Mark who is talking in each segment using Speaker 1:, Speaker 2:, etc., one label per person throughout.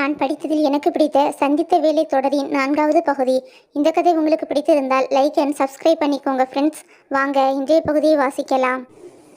Speaker 1: நான் படித்ததில் எனக்கு பிடித்த சந்தித்த வேலை தொடரின் 4வது பகுதி. இந்த கதை உங்களுக்கு பிடித்திருந்தால் லைக் அண்ட் சப்ஸ்கிரைப் பண்ணிக்கோங்க ஃப்ரெண்ட்ஸ். வாங்க இன்றைய பகுதியை வாசிக்கலாம்.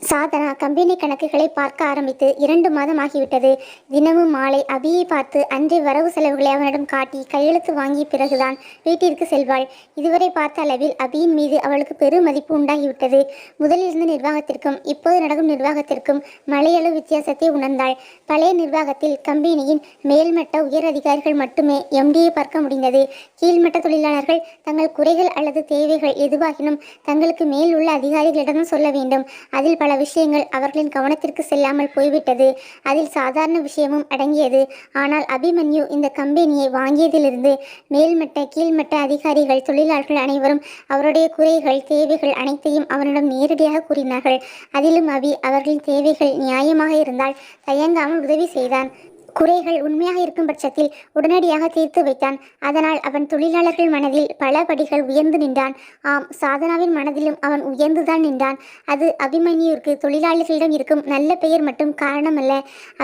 Speaker 1: சாதனா கம்பெனி கணக்குகளை பார்க்க ஆரம்பித்து 2 மாதம் ஆகிவிட்டது. தினமும் மாலை அபியை பார்த்து அன்றைய வரவு செலவுகளை அவனிடம் காட்டி கையெழுத்து வாங்கிய பிறகுதான் வீட்டிற்கு செல்வாள். இதுவரை பார்த்த அளவில் அபியின் மீது அவளுக்கு பெரும் மதிப்பு உண்டாகிவிட்டது. முதலில் இருந்த நிர்வாகத்திற்கும் இப்போது நடக்கும் நிர்வாகத்திற்கும் மலையளவு வித்தியாசத்தை உணர்ந்தாள். பழைய நிர்வாகத்தில் கம்பெனியின் மேல்மட்ட உயர் அதிகாரிகள் மட்டுமே எம்டியை பார்க்க முடிந்தது. கீழ்மட்ட தொழிலாளர்கள் தங்கள் குறைகள் அல்லது தேவைகள் எதுவாகினும் தங்களுக்கு மேல் உள்ள அதிகாரிகளிடம் சொல்ல வேண்டும். அதில் பல விஷயங்கள் அவர்களின் கவனத்திற்கு செல்லாமல் போய்விட்டது. அதில் சாதாரண விஷயமும் அடங்கியது. ஆனால் அபிமன்யு இந்த கம்பெனியை வாங்கியதிலிருந்து மேல்மட்ட கீழ்மட்ட அதிகாரிகள் தொழிலாளர்கள் அனைவரும் அவருடைய குறைகள் தேவைகள் அனைத்தையும் அவனிடம் நேரடியாக கூறினார்கள். அதிலும் அபி அவர்களின் தேவைகள் நியாயமாக இருந்தால் தயங்காமல் உதவி செய்தான். குறைகள் உண்மையாக இருக்கும் பட்சத்தில் உடனடியாக தீர்த்து வைத்தான். அதனால் அவன் தொழிலாளர்கள் மனதில் பல படிகள் உயர்ந்து நின்றான். ஆம், சாதனாவின் மனதிலும் அவன் உயர்ந்துதான் நின்றான். அது அபிமன்யுவிற்கு தொழிலாளர்களிடம் இருக்கும் நல்ல பெயர் மட்டும் காரணமல்ல,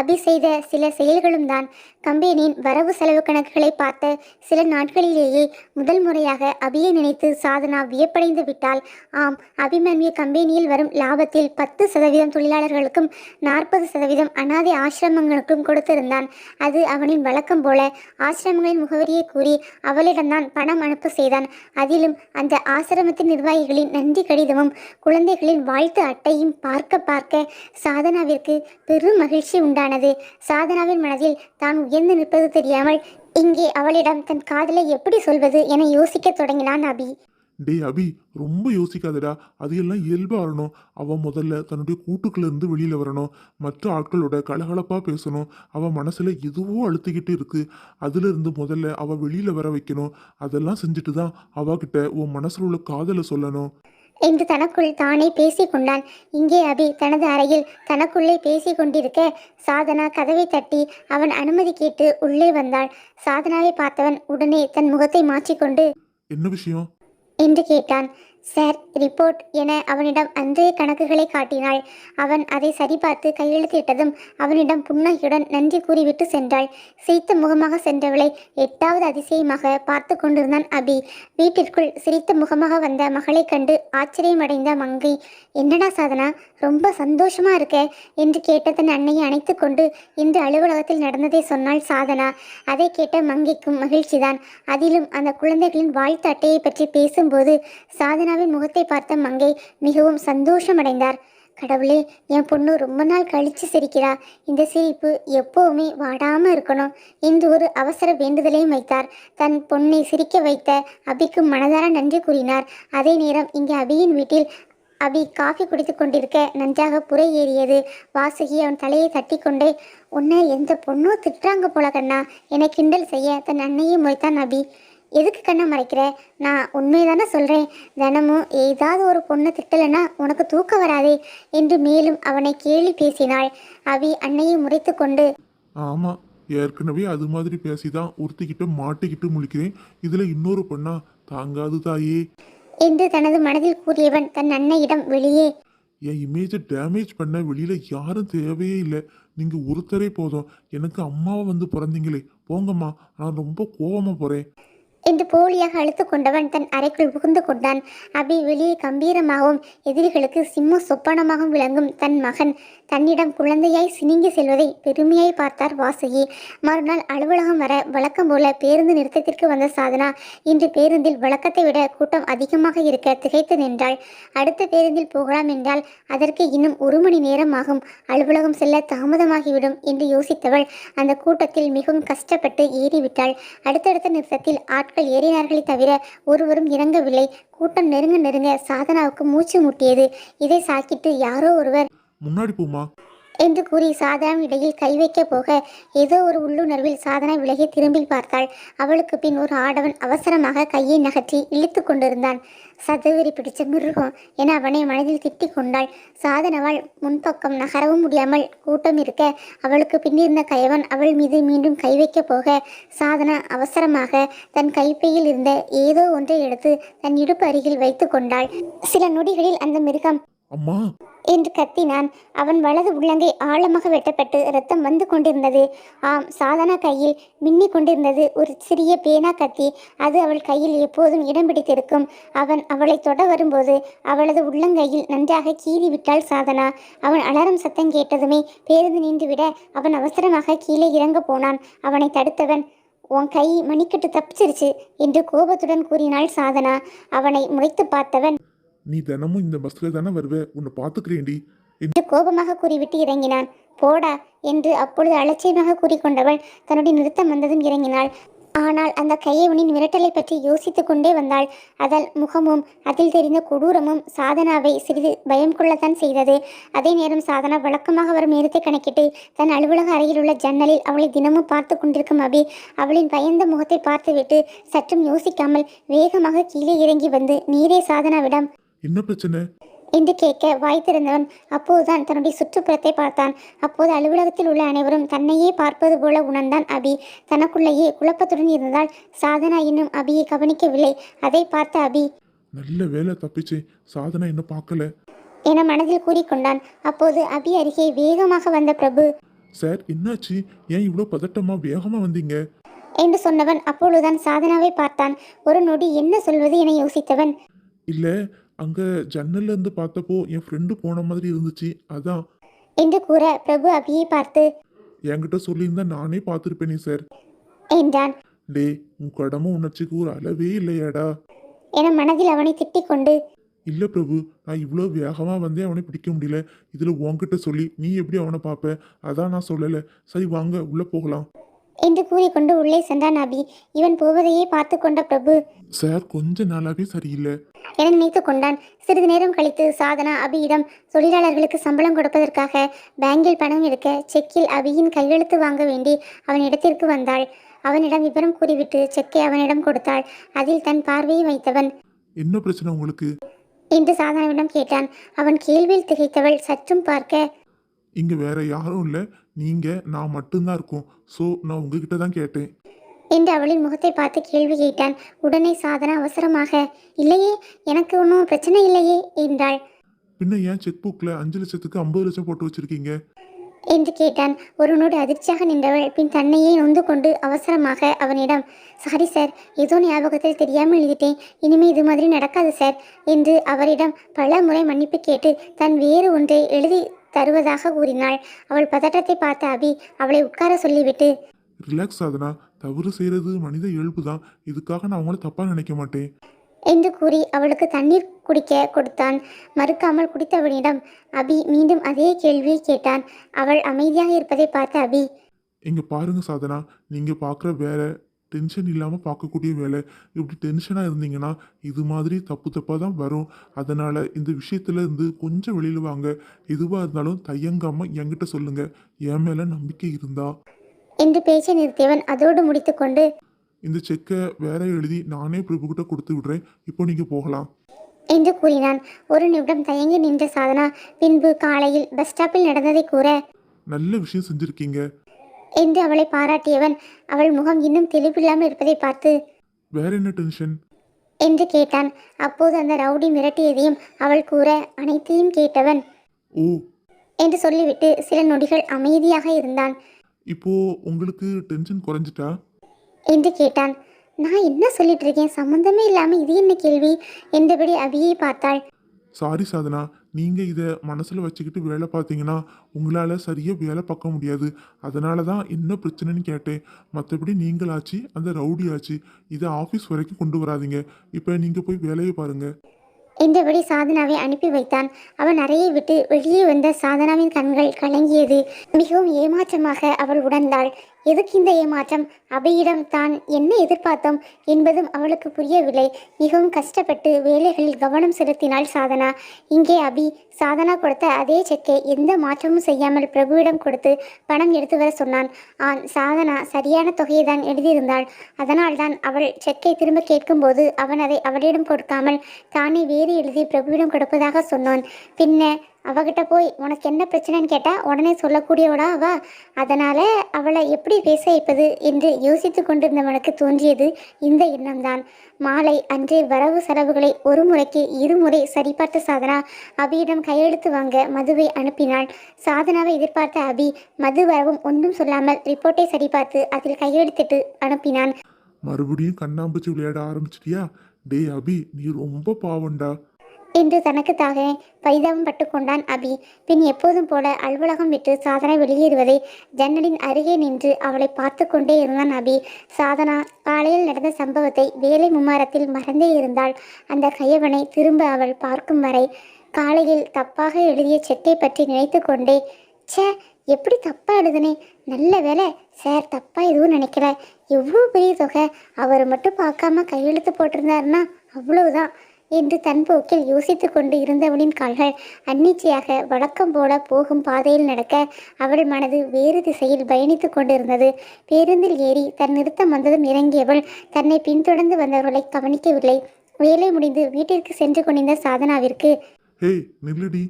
Speaker 1: அபி செய்த சில செயல்களும் தான். கம்பெனியின் வரவு செலவு கணக்குகளை பார்த்த சில நாட்களிலேயே முதல் முறையாக அபியை நினைத்து சாதனா வியப்படைந்து விட்டாள். ஆம், அபிமன்யு கம்பெனியில் வரும் லாபத்தில் 10% தொழிலாளர்களுக்கும் 40% அனாதை ஆசிரமங்களுக்கும் கொடுத்திருந்தான். அது அவனின் வழக்கம் போல ஆசிரமங்களின் முகவரியை கூறி அவளிடம்தான் பணம் அனுப்ப செய்தான். அதிலும் அந்த ஆசிரமத்தின் நிர்வாகிகளின் நன்றி கடிதமும் குழந்தைகளின் வாழ்த்து அட்டையும் பார்க்க பார்க்க சாதனாவிற்கு பெரும் மகிழ்ச்சி உண்டானது. சாதனாவின் மனதில் தான் உயர்ந்து நிற்பது தெரியாமல் இங்கே அவளிடம் தன் காதலை எப்படி சொல்வது என யோசிக்க தொடங்கினான் அபி.
Speaker 2: டே அபி, ரொம்ப யோசிக்காதடா. அது எல்லாம் இயல்பா வரணும். அவன் முதல்ல தன்னுடைய கூட்டுக்குள்ள இருந்து வெளியில வரணும். மற்ற ஆட்களோட கலகலப்பா பேசணும். அவன் மனசுல எதுவோ அழுத்திக்கிட்டு இருக்கு. அதுல இருந்து முதல்ல அவ வெளியில வர வைக்கணும். அதெல்லாம் செஞ்சுட்டு தான் அவகிட்ட உன் மனசுல உள்ள காதலை சொல்லணும்
Speaker 1: என்று தனக்குள் தானே பேசி கொண்டான். இங்கே அபி தனது அறையில் தனக்குள்ளே பேசி கொண்டிருக்க சாதனா கதவை தட்டி அவன் அனுமதி கேட்டு உள்ளே வந்தாள். சாதனாவை பார்த்தவன் உடனே தன் முகத்தை மாற்றிக்கொண்டு
Speaker 2: என்ன விஷயம்
Speaker 1: என்று கேட்டான். சார், ரிப்போர்ட் என அவனிடம் அன்றைய கணக்குகளை காட்டினாள். அவன் அதை சரிபார்த்து கையெழுத்திட்டதும் அவனிடம் புன்னகையுடன் நன்றி கூறிவிட்டு சென்றாள். சிரித்த முகமாக சென்றவளை 8வது அதிசயமாக பார்த்து கொண்டிருந்தான் அபி. வீட்டிற்குள் சிரித்த முகமாக வந்த மகளை கண்டு ஆச்சரியமடைந்த மங்கை, என்னடா சாதனா, ரொம்ப சந்தோஷமா இருக்க என்று கேட்ட தன் அன்னையை அணைத்து கொண்டு இன்று அலுவலகத்தில் நடந்ததை சொன்னாள் சாதனா. அதை கேட்ட மங்கைக்கும் மகிழ்ச்சிதான். அதிலும் அந்த குழந்தைகளின் வாழ்த்து அட்டையை பற்றி பேசும்போது சாதனாவின் முகத்தை பார்த்த மங்கை மிகவும் சந்தோஷமடைந்தார். கடவுளே, என் பொண்ணு ரொம்ப நாள் கழிச்சு சிரிக்கிறா. இந்த சிரிப்பு எப்போவுமே வாடாமல் இருக்கணும் என்று ஒரு அவசர வேண்டுதலையும் வைத்தார். தன் பொண்ணை சிரிக்க வைத்த அபிக்கு மனதார நன்றி கூறினார். அதே நேரம் இங்கே அபியின் வீட்டில் அபி காஃபி குடித்து கொண்டிருக்க நன்றாக புரை ஏறியது. வாசுகி அவன் தலையை தட்டி கொண்டே, உன்னை எந்த பொண்ணோ திட்டுறாங்க போல கண்ணா என கிண்டல் செய்ய தன் அன்னையை முறைத்தான் அபி. எதுக்கு கண்ணை மறைக்கிற? நான் உண்மைதானே சொல்கிறேன். தினமும் ஏதாவது ஒரு பொண்ணை திட்டலைன்னா உனக்கு தூக்கம் வராதே என்று மேலும் அவனை கேலி பேசினாள். அபி அன்னையை முறைத்து கொண்டு,
Speaker 2: ஆமா, ஏற்கனவே அது மாதிரி பேசிதான் ஒருத்திக்கிட்ட மாட்டிக்கிட்டு முழிக்கிறேன். இதுல இன்னொரு பொண்ணா? தாங்காது தாயே
Speaker 1: என்று தனது மனதில் கூறியவன் தன் அன்னையிடம் வெளியே,
Speaker 2: என் இமேஜை டேமேஜ் பண்ண வெளியில யாரும் தேவையே இல்லை. நீங்க ஒருத்தரே போதும். எனக்கு அம்மாவை வந்து பிறந்தீங்களே, போங்கம்மா, நான் ரொம்ப கோவமா போறேன்
Speaker 1: என்று போலியாக அழுத்து கொண்டவன் தன் அறைக்குள் புகுந்து கொண்டான். அபி வெளியே கம்பீரமாகவும் எதிரிகளுக்கு சிம்ம சொப்பனமாகவும் விளங்கும் தன் மகன் தன்னிடம் குழந்தையாய் சினிங்கி செல்வதை பெருமையாய் பார்த்தார் வாசுகி. மறுநாள் அலுவலகம் வர வழக்கம் போல பேருந்து நிறுத்தத்திற்கு வந்த சாதனா இன்று பேருந்தில் வழக்கத்தை விட கூட்டம் அதிகமாக இருக்க திகைத்து நின்றாள். அடுத்த பேருந்தில் போகலாம் என்றால் அதற்கு இன்னும் 1 மணி நேரம் ஆகும். அலுவலகம் செல்ல தாமதமாகிவிடும் என்று யோசித்தவள் அந்த கூட்டத்தில் மிகவும் கஷ்டப்பட்டு ஏறிவிட்டாள். அடுத்தடுத்த நிறுத்தத்தில் ஆட்கள் ஏறினார்களே தவிர ஒருவரும் இறங்கவில்லை. கூட்டம் நெருங்க நெருங்க சாதனாவுக்கு மூச்சு முட்டியது. இதை சாக்கிட்டு யாரோ ஒருவர்,
Speaker 2: முன்னாடி போமா
Speaker 1: என்று கூறி சாதனா இடையில் கை வைக்க போக ஏதோ ஒரு உள்ளுணர்வில் சாதனா விலகி திரும்பி பார்த்தாள். அவளுக்கு பின் ஒரு ஆடவன் அவசரமாக கையை நகற்றி இழுத்து கொண்டிருந்தான். சதவெறி பிடிச்ச மிருகம் என அவனை மனதில் திட்டிக் கொண்டாள். சாதனவாள் முன்பக்கம் நகரவும் முடியாமல் கூட்டம் இருக்க அவளுக்கு பின்னிருந்த கயவன் அவள் மீது மீண்டும் கை வைக்க போக சாதனா அவசரமாக தன் கைப்பையில் இருந்த ஏதோ ஒன்றை எடுத்து தன் இடுப்பு அருகில் வைத்து கொண்டாள். சில நொடிகளில் அந்த மிருகம்
Speaker 2: அம்மா.
Speaker 1: என்று கத்தினான். அவன் வலது உள்ளங்கை ஆழமாக வெட்டப்பட்டு இரத்தம் வந்து கொண்டிருந்தது. ஆம், சாதனா கையில் மின்னிக் கொண்டிருந்தது ஒரு சிறிய பேனா கத்தி. அது அவள் கையில் எப்போதும் இடம் பிடித்திருக்கும். அவன் அவளை தொட வரும்போது அவளது உள்ளங்கையில் நன்றாக கீறி விட்டாள் சாதனா. அவன் அலாரம் சத்தம் கேட்டதுமே பேருந்து நின்றுவிட அவன் அவசரமாக கீழே இறங்க போனான். அவனை தடுத்தவன், உன் கை மணிக்கட்டு தப்பிச்சிருச்சு என்று கோபத்துடன் கூறினாள் சாதனா. அவனை முறைத்து பார்த்தவன்,
Speaker 2: நீ தினமும் இந்த பஸ்ல தானே வருவ, உன்னை பாத்துக்கிறேன்டி.
Speaker 1: என்று கோபமாக கூறிவிட்டு இறங்கினான். போடா என்று அப்பொழுது அலட்சியமாக கூறிக்கொண்டவள் தன்னுடைய நிறுத்தம் வந்ததும் இறங்கினாள். ஆனால் அந்த கையவனின் மிரட்டலை பற்றி யோசித்து கொண்டே வந்தாள். அதன் முகமும் அதில் தெரிந்த கொடூரமும் சாதனாவை சிறிது பயம் கொள்ளத்தான் செய்தது. அதே நேரம் சாதனா வழக்கமாக வரும் நேரத்தை கணக்கிட்டு தன் அலுவலக அறையில் உள்ள ஜன்னலில் அவளை தினமும் பார்த்து கொண்டிருக்கும் அபி அவளின் பயந்த முகத்தை பார்த்துவிட்டு சற்றும் யோசிக்காமல் வேகமாக கீழே இறங்கி வந்து நீரே சாதனாவிடம்
Speaker 2: என்ன பிரச்சனை?
Speaker 1: என்று கேட்க வாய் திறந்தவன் அப்போதுதான் தன்னுடைய சுற்றுப்புறத்தை பார்த்தான். அப்போது அலுவலகத்தில் உள்ள அனைவரும் தன்னையே பார்ப்பது போல உணர்ந்தான் அபி. தனக்குள்ளேயே குழப்பத்துடன் இருந்ததால் சாதனா இன்னும் அபியை கவனிக்கவில்லை. அதை பார்த்த அபி,
Speaker 2: நல்ல வேலை தப்பிச்சேன், சாதனா என்ன பார்க்கல
Speaker 1: என மனதில் கூறிக்கொண்டான். அப்போது அபி அருகே வேகமாக வந்த பிரபு,
Speaker 2: சார் என்னாச்சு? ஏன் இவ்வளோ பதட்டமா வேகமா வந்தீங்க?
Speaker 1: என்று சொன்னவன் அப்பொழுதுதான் சாதனாவை பார்த்தான். ஒரு நொடி என்ன சொல்வது என யோசித்தவன்,
Speaker 2: இல்ல, அங்க ஜன்னல்ல இருந்து பார்த்தப்போ என் ஃப்ரெண்டு போன மாதிரி இருந்துச்சு, அதான்.
Speaker 1: என்று கூற பிரபு அபியை பார்த்து,
Speaker 2: என்கிட்ட சொல்லியிருந்தா நானே பார்த்துருப்பேனே சார்.
Speaker 1: என்றான்.
Speaker 2: டே, உன் கடமை உணர்ச்சிக்கு ஒரு அளவே இல்லையாடா?
Speaker 1: என மனதில் அவனை திட்டிக் கொண்டு,
Speaker 2: இல்ல பிரபு, நான் இவ்வளோ வேகமா வந்தே அவனை பிடிக்க முடியல. இதுல உன்கிட்ட சொல்லி நீ எப்படி அவனை பார்ப்ப? அதான் நான் சொல்லல. சரி வாங்க உள்ள போகலாம்
Speaker 1: என்று கூறிக்கொண்டு உள்ளே சென்றான் அபி. இவன் போவதையே பார்த்து கொண்ட பிரபு,
Speaker 2: சார் கொஞ்ச நாளாவே சரியில்லை.
Speaker 1: என நினைத்து கொண்டான். சிறிது நேரம் கழித்து சாதனா அபியிடம் தொழிலாளர்களுக்கு சம்பளம் கொடுப்பதற்காக பேங்கில் பணம் எடுக்க செக்கில் அபியின் கையெழுத்து வாங்க வேண்டி அவன் இடத்திற்கு வந்தாள். அவனிடம் விவரம் கூறிவிட்டு செக்கை அவனிடம் கொடுத்தாள். அதில் தன் பார்வையை வைத்தவன்,
Speaker 2: என்ன பிரச்சனை உங்களுக்கு?
Speaker 1: என்று சாதனாவிடம் கேட்டான். அவன் கேள்வியில் திகைத்தவள் சற்றும் பார்க்க,
Speaker 2: இங்க வேற யாரும் இல்லை, நீங்க நான் மட்டும்தான் இருக்கோம். ஸோ நான் உங்ககிட்ட தான் கேட்டேன்.
Speaker 1: என்று அவளின் முகத்தை பார்த்து கேள்வி கேட்டான். உடனே சாதனா அவசரமாக, இல்லையே, எனக்கு ஒன்றும் பிரச்சனை இல்லையே என்றாள்.
Speaker 2: பின்ன ஏன் செக் புக்கில் 5 லட்சத்துக்கு 50 லட்சம் போட்டு வச்சிருக்கீங்க
Speaker 1: என்று கேட்டான். ஒரு நொடி அதிர்ச்சியாக நின்றவள் பின் தன்னையே நொந்து கொண்டு அவசரமாக அவனிடம், சாரி சார், ஏதோ ஞாபகத்தில் தெரியாமல் எழுதிட்டேன், இனிமே இது மாதிரி நடக்காது சார் என்று அவரிடம் பல முறை மன்னிப்பு கேட்டு தன் வேறு ஒன்றை எழுதி தருவதாக கூறினாள். அவள் பதட்டத்தை பார்த்த அபி அவளை உட்கார சொல்லிவிட்டு,
Speaker 2: ரிலாக்ஸ் சாதனா, தவறு செய்கிறது மனித இயல்பு தான். இதுக்காக நான் அவங்கள தப்பாக நினைக்க மாட்டேன்
Speaker 1: என்று கூறி அவளுக்கு தண்ணீர் குடிக்க கொடுத்தான். மறுக்காமல் குடித்தவனிடம் அபி மீண்டும் அதே கேள்வியை கேட்டான். அவள் அமைதியாக இருப்பதை பார்த்த அபி,
Speaker 2: இங்கே பாருங்க சாதனா, நீங்கள் பார்க்குற வேலை டென்ஷன் இல்லாமல் பார்க்கக்கூடிய வேலை. இப்படி டென்ஷனாக இருந்தீங்கன்னா இது மாதிரி தப்பு தப்பாக தான் வரும். அதனால் இந்த விஷயத்துல இருந்து கொஞ்சம் வெளியில் வாங்க. எதுவாக இருந்தாலும் தயங்காமல் என்கிட்ட சொல்லுங்கள். என் மேலே நம்பிக்கை இருந்தா.
Speaker 1: என்று பேச்சை நிறுத்தியவன் அதோடு முடித்துக்கொண்டு,
Speaker 2: இந்த செக்கை வேற எழுதி நானே பிரபுக்கிட்ட கொடுத்து விடுறேன். இப்போ நீங்கள் போகலாம்
Speaker 1: என்று கூறினான். ஒரு நிமிடம் தயங்கி நின்ற சாதனா பின்பு காலையில் பஸ் ஸ்டாப்பில் நடந்ததை கூற,
Speaker 2: நல்ல விஷயம் செஞ்சுருக்கீங்க
Speaker 1: என்று அவளை பாராட்டியவன் அவள் முகம் இன்னும் தெளிவில்லாமல் இருப்பதை பார்த்து,
Speaker 2: வேற என்ன டென்ஷன்?
Speaker 1: என்று கேட்டான். அப்போது அந்த ரவுடி மிரட்டியதையும் அவள் கூற அனைத்தையும் கேட்டவன்,
Speaker 2: ஓ,
Speaker 1: என்று சொல்லிவிட்டு சில நொடிகள் அமைதியாக இருந்தான்.
Speaker 2: இப்போ உங்களுக்கு டென்ஷன் குறைஞ்சிட்டா?
Speaker 1: என்று கேட்டான். நான் என்ன சொல்லிட்டு இருக்கேன், சம்பந்தமே இல்லாமல் இது என்ன கேள்வி என்றபடி அபியை பார்த்தாள்.
Speaker 2: சாரி சாதனா, நீங்கள் இதை மனசில் வச்சுக்கிட்டு வேலை பார்த்தீங்கன்னா உங்களால் சரியாக வேலை பார்க்க முடியாது. அதனால தான் என்ன பிரச்சனைன்னு கேட்டேன். மற்றபடி நீங்களாச்சு அந்த ரவுடி ஆச்சு, இதை ஆஃபீஸ் வரைக்கும் கொண்டு வராதீங்க. இப்போ நீங்கள் போய் வேலையை பாருங்கள்
Speaker 1: என்றபடி சாதனாவை அனுப்பி வைத்தான். அவன் அறையை விட்டு வெளியே வந்த சாதனாவின் கண்கள் கலங்கியது. மிகவும் ஏமாற்றமாக அவள் உணர்ந்தாள். எதுக்கு இந்த ஏமாற்றம்? அபியிடம் தான் என்ன எதிர்பார்த்தோம் என்பதும் அவளுக்கு புரியவில்லை. மிகவும் கஷ்டப்பட்டு வேலைகளில் கவனம் செலுத்தினாள் சாதனா. இங்கே அபி சாதனா கொடுத்த அதே செக்கை எந்த மாற்றமும் செய்யாமல் பிரபுவிடம் கொடுத்து பணம் எடுத்து வர சொன்னான். சாதனா சரியான தொகையை தான் எழுதியிருந்தாள். அதனால்தான் அவள் செக்கை திரும்ப கேட்கும்போது அவன் அதை அவளிடம் கொடுக்காமல் தானே வேறு எழுதி பிரபுவிடம் கொடுப்பதாக சொன்னான். பின்ன அவகிட்ட போய் உனக்கு என்ன பிரச்சனைன்னு கேட்டால் உடனே சொல்லக்கூடியவடா அவ. அதனால் அவளை எப்படி பேச வைப்பது என்று யோசித்து கொண்டிருந்தவனுக்கு தோன்றியது இந்த எண்ணம்தான். மாலை அன்றே வரவு செலவுகளை ஒரு முறைக்கு இருமுறை சரிபார்த்த சாதனா அபியிடம் கையெழுத்து வாங்க மதுவை அனுப்பினாள். சாதனாவை எதிர்பார்த்த அபி மது வரவும் ஒன்றும் சொல்லாமல் ரிப்போர்ட்டை சரிபார்த்து அதில் கையெழுத்திட்டு அனுப்பினான்.
Speaker 2: மறுபடியும் கண்ணாம்பூச்சி விளையாட ஆரம்பிச்சிட்டியா? டேய் அபி, நீ ரொம்ப பாவண்டா
Speaker 1: என்று தனக்குத்தாக பரிதாபம் பட்டு கொண்டான் அபி. பின் எப்போதும் போல அலுவலகம் விட்டு சாதனா வெளியேறுவதை ஜன்னலின் அருகே நின்று அவளை பார்த்து கொண்டே இருந்தான் அபி. சாதனா காலையில் நடந்த சம்பவத்தை வேலை மும்மாரத்தில் மறந்தே இருந்தாள். அந்த கையவனை திரும்ப அவள் பார்க்கும் வரை. காலையில் தப்பாக எழுதிய செக்கை பற்றி நினைத்து கொண்டே, ச்சே, எப்படி தப்பாக எழுதுனே, நல்ல வேலை சார் தப்பாக எதுவும் நினைக்கல, எவ்வளோ பெரிய தொகை, அவர் மட்டும் பார்க்காம கையெழுத்து போட்டிருந்தாருன்னா அவ்வளவுதான் என்று தன் போக்கில் யோசித்து கொண்டு இருந்தவளின் கால்கள் அன்னிச்சையாக வழக்கம் போல போகும் பாதையில் நடக்க அவள் மனது வேறு திசையில் பயணித்து கொண்டிருந்தது. பேருந்தில் ஏறி தன் நிறுத்தம் வந்ததும் இறங்கியவள் தன்னை பின்தொடர்ந்து வந்தவர்களை கவனிக்கவில்லை. வேலை முடிந்து வீட்டிற்கு சென்று கொண்டிருந்த சாதனாவிற்கு,
Speaker 2: ஹேய் நில்லுடி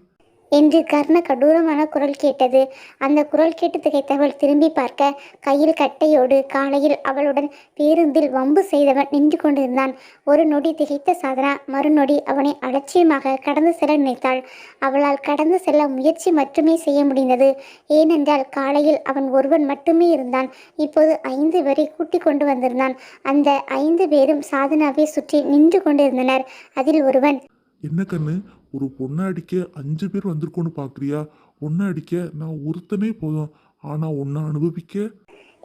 Speaker 1: என்று கர்ண கடூரமான குரல் கேட்டது. அந்த குரல் கேட்டு திகைத்தவள் திரும்பி பார்க்க கையில் கட்டையோடு காலையில் அவளுடன் பேருந்தில் வம்பு செய்தவன் நின்று கொண்டிருந்தான். ஒரு நொடி திகைத்த சாதனா மறுநொடி அவனை அலட்சியமாக கடந்து செல்ல நினைத்தாள். அவளால் கடந்து செல்ல முயற்சி மட்டுமே செய்ய முடிந்தது. ஏனென்றால் காலையில் அவன் ஒருவன் மட்டுமே இருந்தான். இப்போது 5 பேரை கூட்டிக் கொண்டு வந்திருந்தான். அந்த 5 பேரும் சாதனாவை சுற்றி நின்று கொண்டிருந்தனர். அதில் ஒருவன்,
Speaker 2: என்ன கண்ணு, ஒரு பொண்ணை அடிக்க 5 பேர் வந்திருக்கோன்னு பார்க்குறியா? ஒன்றை அடிக்க நான் ஒருத்தனே போதும், ஆனால் ஒன்றை அனுபவிக்க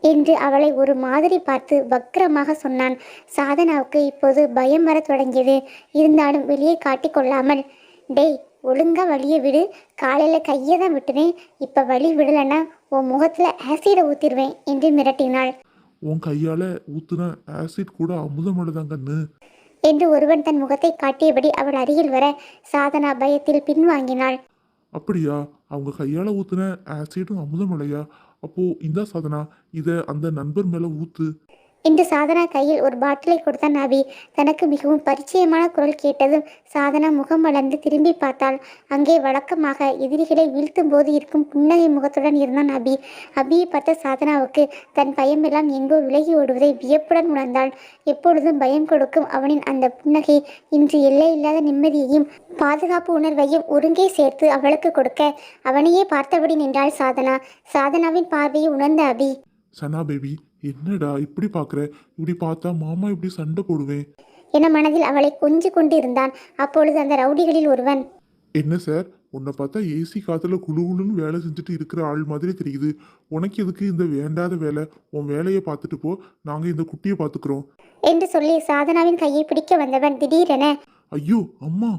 Speaker 1: என்று அவளை ஒரு மாதிரி பார்த்து வக்கிரமாக சொன்னான். சாதனாவுக்கு இப்போது பயம் வர தொடங்கியது. இருந்தாலும் வெளியே காட்டிக்கொள்ளாமல், டேய் ஒழுங்கா வழியை விடு, காலையில் கையை தான் விட்டுனேன், இப்போ வழி விடலைன்னா உன் முகத்தில் ஆசிடை ஊற்றிடுவேன் என்று மிரட்டினாள்.
Speaker 2: உன் கையால் ஊற்றுன ஆசிட் கூட அமுதமானதான் கண்ணு
Speaker 1: என்று ஒருவன் தன் முகத்தை காட்டியபடி அவள் அருகில் வர சாதனா பயத்தில் பின்வாங்கினாள்.
Speaker 2: அப்படியா? அவங்க கையால் ஊற்றுன ஆசிடும் அமுதமலையா? அப்போது இந்த சாதனா இதை அந்த நண்பர் மேலே ஊற்று
Speaker 1: என்று சாதனா கையில் ஒரு பாட்டிலை கொடுத்தான் அபி. தனக்கு மிகவும் பரிச்சயமான குரல் கேட்டதும் சாதனா முகம் வளர்ந்து திரும்பி பார்த்தாள். அங்கே வழக்கமாக எதிரிகளை வீழ்த்தும் போது இருக்கும் புன்னகை முகத்துடன் இருந்தான் அபி. அபியை பார்த்த சாதனாவுக்கு தன் பயமெல்லாம் எங்கோ விலகி ஓடுவதை வியப்புடன் உணர்ந்தாள். எப்பொழுதும் பயம் கொடுக்கும் அவனின் அந்த புன்னகை இன்று எல்லையில்லாத நிம்மதியையும் பாதுகாப்பு உணர்வையும் ஒருங்கே சேர்த்து அவளுக்கு கொடுக்க அவனையே பார்த்தபடி நின்றாள் சாதனா. சாதனாவின் பார்வையை உணர்ந்த அபி,
Speaker 2: சனா பேபி, என்னடா இப்படி பார்க்குற? இப்படி பார்த்தா மாமா இப்படி சண்டை போடுவேன்
Speaker 1: என மனதில் அவளை கொஞ்சி கொண்டு இருந்தான். அப்பொழுது அந்த ரவுடிகளில் ஒருவன்,
Speaker 2: என்ன சார், உன்னை பார்த்தா ஏசி காத்துல குழுன்னு வேலை செஞ்சுட்டு இருக்கிற ஆள் மாதிரி தெரியுது. உனக்கு எதுக்கு இந்த வேண்டாத வேலை? உன் வேலையை பார்த்துட்டு போ, நாங்கள் இந்த குட்டியை பார்த்துக்குறோம்
Speaker 1: என்று சொல்லி சாதனாவின் கையை பிடிக்க வந்தவன் திடீரென,
Speaker 2: ஐயோ அம்மா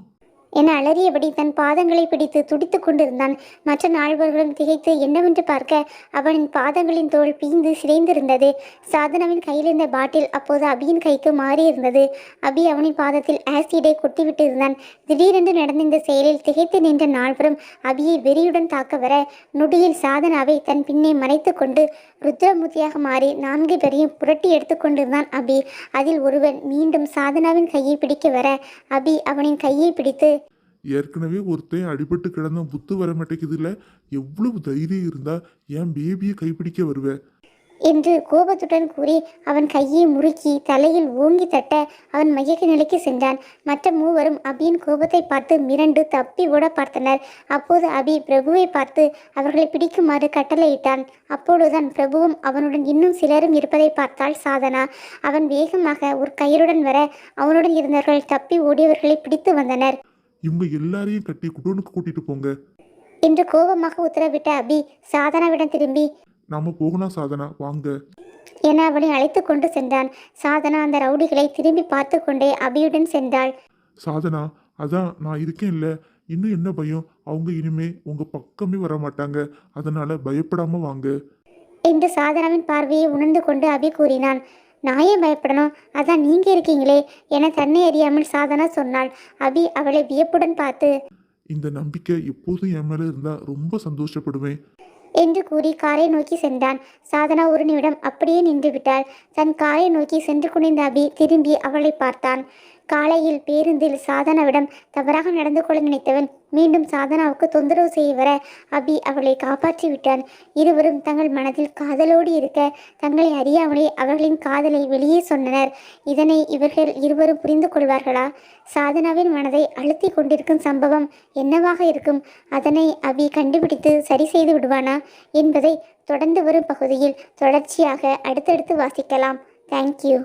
Speaker 1: என அலறியபடி தன் பாதங்களை பிடித்து துடித்து கொண்டிருந்தான். மற்ற நால்வர்களும் திகைத்து என்னவென்று பார்க்க அவனின் பாதங்களின் தோல் பீந்து சிதைந்திருந்தது. சாதனாவின் கையில் இருந்த பாட்டில் அப்போது அபியின் கைக்கு மாறியிருந்தது. அபி அவனின் பாதத்தில் ஆசிடை கொட்டிவிட்டு இருந்தான். திடீரென்று நடந்த இந்த செயலில் திகைத்து நின்ற நால்வரும் அபியை வெறியுடன் தாக்க வர நொடியில் சாதனாவை தன் பின்னே மறைத்து கொண்டு ருத்ரமூர்த்தியாக மாறி 4 பேரையும் புரட்டி எடுத்து கொண்டிருந்தான் அபி. அதில் ஒருவன் மீண்டும் சாதனாவின் கையை பிடிக்க வர அபி அவனின் கையை பிடித்து,
Speaker 2: ஏற்கனவே ஒருத்தன் அடிபட்டு கிடந்த புத்து வர மாட்டேங்குதுல்ல, எவ்வளவு தைரியம் இருந்தா என் பேபியை கைப்பிடிக்க வருவேன்
Speaker 1: என்று கோபத்துடன் கூறி அவன் கையை முறுக்கி தலையில் ஓங்கி தட்ட அவன் மயக்க நிலைக்கு சென்றான். மற்ற மூவரும் அபியின் கோபத்தை பார்த்து மிரண்டு தப்பி ஓட பார்த்தனர். அப்போது அபி பிரபுவை பார்த்து அவர்களை பிடிக்குமாறு கட்டளையிட்டான். அப்பொழுதுதான் பிரபுவும் அவனுடன் இன்னும் சிலரும் இருப்பதை பார்த்தாள் சாதனா. அவன் வேகமாக ஒரு கயிறுடன் வர அவனுடன் இருந்தவர்கள் தப்பி ஓடியவர்களை பிடித்து வந்தனர்.
Speaker 2: இவங்க எல்லாரையும் கட்டி குடோனுக்கு கூட்டிட்டு போங்க
Speaker 1: என்று கோபமாக உத்தரவிட்ட அபி சாதனாவிடம் திரும்பி,
Speaker 2: நாம போகலாம் சாதனா, வாங்க
Speaker 1: என அவனை அழைத்து கொண்டு சென்றான். சாதனா அந்த ரவுடிகளை திரும்பி பார்த்து கொண்டே அபியுடன் சென்றாள்.
Speaker 2: சாதனா, அதான் நான் இருக்கேன் இல்லை, இன்னும் என்ன பயம்? அவங்க இனிமே உங்க பக்கமே வர மாட்டாங்க, அதனால பயப்படாம வாங்க
Speaker 1: என்று சாதனாவின் பார்வையை உணர்ந்து கொண்டு அபி கூறினான். நான் ஏன் பயப்படணும், அதான் நீங்க இருக்கீங்களே என தன்னை அறியாமல் சாதனா சொன்னாள். அபி அவளை வியப்புடன் பார்த்து,
Speaker 2: இந்த நம்பிக்கை எப்போதும் என் மேல இருந்தா ரொம்ப சந்தோஷப்படுவேன்
Speaker 1: என்று கூறி காரை நோக்கி சென்றான். சாதனா ஒரு நிமிடம் அப்படியே நின்று விட்டாள். தன் காரை நோக்கி சென்று கொண்டிருந்த அபி திரும்பி அவளை பார்த்தான். காலையில் பேருந்தில் சாதனாவிடம் தவறாக நடந்து கொள்ள நினைத்தவன் மீண்டும் சாதனாவுக்கு தொந்தரவு செய்ய வர அபி அவளை காப்பாற்றி விட்டான். இருவரும் தங்கள் மனதில் காதலோடு இருக்க தங்களை அறியாமலே அவர்களின் காதலை வெளியே சொன்னனர். இதனை இவர்கள் இருவரும் புரிந்து கொள்வார்களா? சாதனாவின் மனதை அழுத்தி கொண்டிருக்கும் சம்பவம் என்னவாக இருக்கும்? அதனை அபி கண்டுபிடித்து சரி செய்து விடுவானா என்பதை தொடர்ந்து வரும் பகுதியில் தொடர்ச்சியாக அடுத்தடுத்து வாசிக்கலாம். தேங்க்யூ.